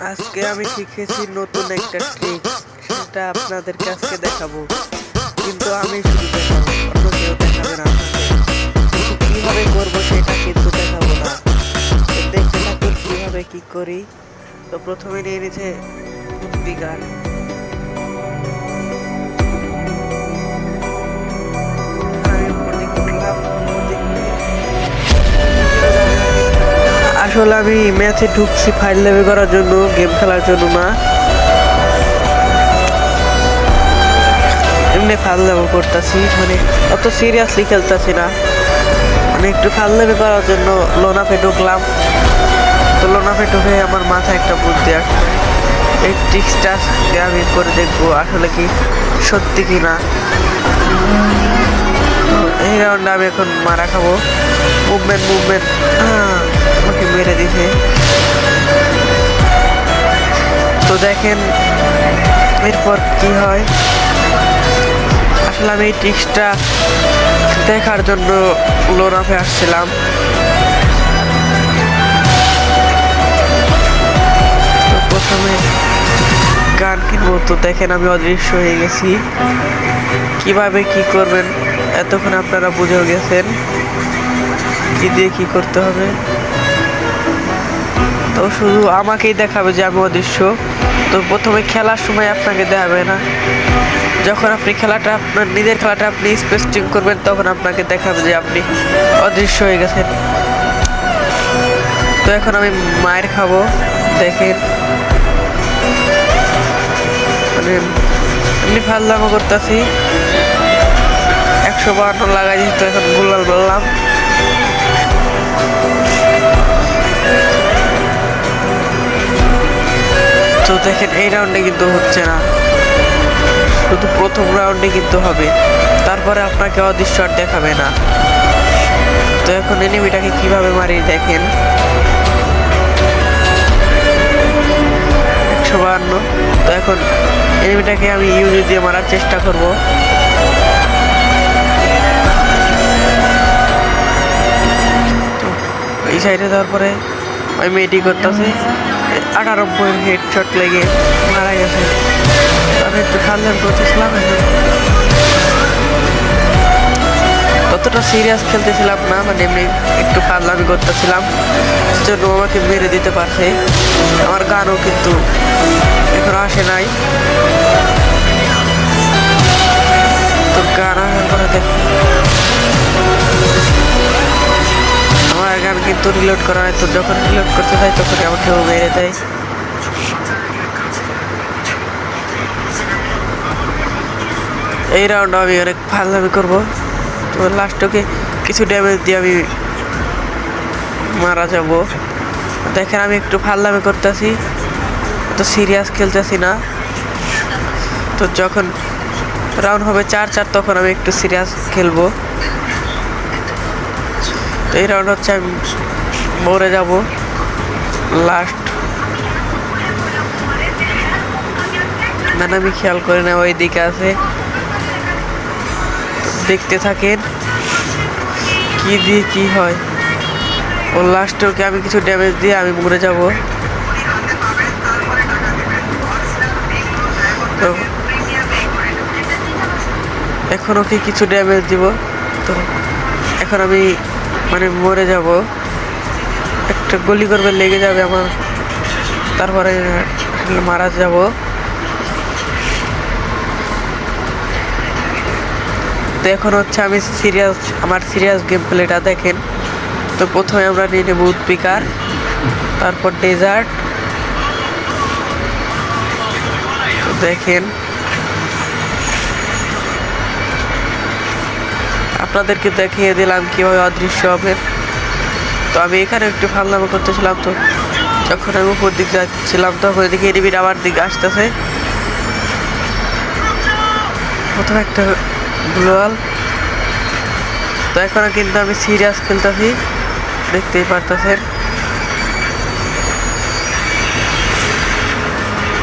আজকে আমি শিখেছি নতুন একটা ট্রিক, সেটা আপনাদেরকে আজকে দেখাবো। কিন্তু আমি শুধু দেখাবো, অন্য কেউ দেখাবে না আপনাদের। কিভাবে করবো সেটা কিন্তু দেখাবো না। তো দেখতে থাকুন কিভাবে কি করি। তো প্রথমে নিয়ে নিচ্ছে স্পিকার। আসলে আমি ম্যাচে ঢুকছি ফাইল লেভেল করার জন্য, গেম খেলার জন্য না। এমনি ফাইল লেভেল করতেছি, মানে অত সিরিয়াসলি খেলতেছি না, মানে একটু ফাইল লেভেল করার জন্য লোনাপে ঢুকলাম। তো লোনাপে ঢুকে আমার মাথায় একটা বুদ্ধি আসছে, এই ট্রিক্সটা আমি করে দেখবো আসলে কি সত্যি কি না। এই রাউন্ডে আমি এখন মারা খাবো। মুভমেন্ট আমাকে মেরে দিছে। তো দেখেন এরপর কি হয়। আসলে আমি এই ট্রিক্সটা দেখার জন্য লোনাপে আসছিলাম। তো প্রথমে গান কিনবো। তো দেখেন আমি অদৃশ্য হয়ে গেছি। কিভাবে কি করবেন এতক্ষণ আপনারা বুঝেও গেছেন কি দিয়ে কি করতে হবে। তো শুধু আমাকেই দেখাবে যে আমি অদৃশ্য। তো প্রথমে খেলার সময় আপনাকে দেখাবে না, যখন আপনি খেলাটা আপনার নিজের খেলাটা আপনি স্পেস্টিং করবেন তখন আপনাকে দেখাবে যে আপনি অদৃশ্য হয়ে গেছেন। তো এখন আমি মায়ের খাবো। দেখেন মানে এমনি ফাজলামো করতেছি। 152 লাগাই দিই। তো এখন গুলাল বললাম। তো দেখেন এই রাউন্ডে কিন্তু হচ্ছে না, শুধু প্রথম রাউন্ডে কিন্তু হবে, তারপরে আপনাকে অদৃশ্য আর দেখাবে না। তো এখন এনিমিটাকে কিভাবে মারি দেখেন। 152। তো এখন এনিমিটাকে আমি ইউজি দিয়ে মারার চেষ্টা করব। এই সাইডে তারপরে আমি মেডি করতেছি। 98 হেডশট লেগে মারা গেছে। আমি একটু ফাজলাম করতেছিলাম, ততটা সিরিয়াস খেলতেছিলাম না, মানে এমনি একটু ফাজলামি করতেছিলাম, জন্য আমাকে মেরে দিতে পারছে। আমার গানও কিন্তু এখন আসে নাই। তো গান আসার পরে আমার গান কিন্তু রিলোড করা হয়। তো যখন রিলোড করতে চাই তখন আমাকেও মেরে দেয়। এই রাউন্ড আমি অনেক ফাজলামি করবো। তো লাস্টকে কিছু ড্যামেজ দিয়ে আমি মারা যাব। দেখেন আমি একটু ফাজলামি করতেছি, তো সিরিয়াস খেলতেছি না। তো যখন রাউন্ড হবে 4-4 তখন আমি একটু সিরিয়াস খেলবো। তো এই রাউন্ড হচ্ছে আমি মরে যাব লাস্ট। মানে আমি খেয়াল করি না ওই দিকে আছে। দেখতে থাকেন কি দিয়ে কি হয়। ও লাস্টে ওকে আমি কিছু ড্যামেজ দিয়ে আমি মরে যাব। তো এখন ওকে কিছু ড্যামেজ দিব। তো এখন আমি মানে মরে যাব, একটা গুলি করবে লেগে যাবে আমার, তারপরে মারা যাব। তো এখন হচ্ছে আমি আমার সিরিয়াস গেম প্লেটা দেখেন। তো প্রথমে আমরা নিয়ে নেব স্পিকার, তারপর ডেজার্ট। দেখেন আপনাদেরকে দেখিয়ে দিলাম কিভাবে অদৃশ্য হবে। তো আমি এখানে একটু ফাজলামো করতেছিলাম। তো যখন আমি উপর দিকে যাচ্ছিলাম তখন এদিকে এনিমির আমার দিকে আসতেছে। প্রথমে একটা গ্লোয়াল। তো এখনো কিন্তু আমি সিরিয়াস খেলতেছি, দেখতেই পারতেছেন।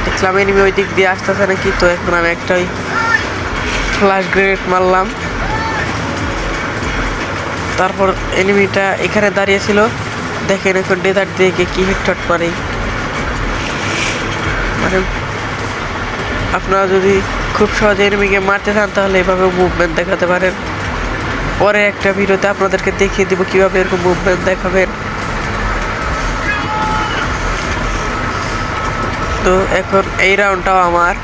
দেখলাম এনিমি ওই দিক দিয়ে আসতেছে নাকি। তো এখন আমি একটাই ফ্ল্যাশ গ্রেনেড মারলাম। তারপর এনিমিটা এখানে দাঁড়িয়েছিল, দেখেন এখন ডেজার্ট দিয়ে কি হেডশট মারি। মানে আপনারা যদি খুব সহজে এনিমিকে মারতে চান তাহলে এভাবে মুভমেন্ট দেখাতে পারেন। পরে একটা ভিডিওতে আপনাদেরকে দেখিয়ে দিব কিভাবে এরকম মুভমেন্ট দেখাবেন। তো এখন এই রাউন্ডটাও আমার।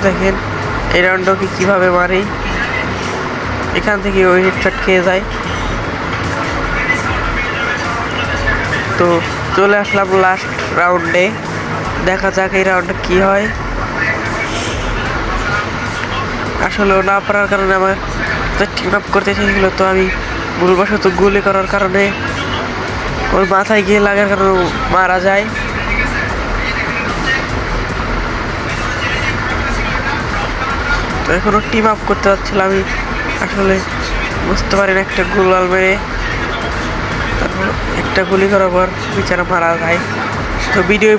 দেখেন এই রাউন্ডটাকে কিভাবে মারি, এখান থেকে ওই হেডশট খেয়ে যায়। তো চলে আসলাম লাস্ট রাউন্ডে, দেখা যাক এই রাউন্ডে কি হয়। আসলে না পারার কারণে আমার টিম আপ করতে চাইছিল, তো আমি ভুলবশত গুলি করার কারণে ওর মাথায় গিয়ে লাগার কারণে মারা যায়। তো এখনো টিম আপ করতে যাচ্ছিলাম, আমি আসলে বুঝতে পারি না, একটা গোলাল মেরে তারপর একটা গুলি করার পর বিচারা মারা যায়। তো ভিডিও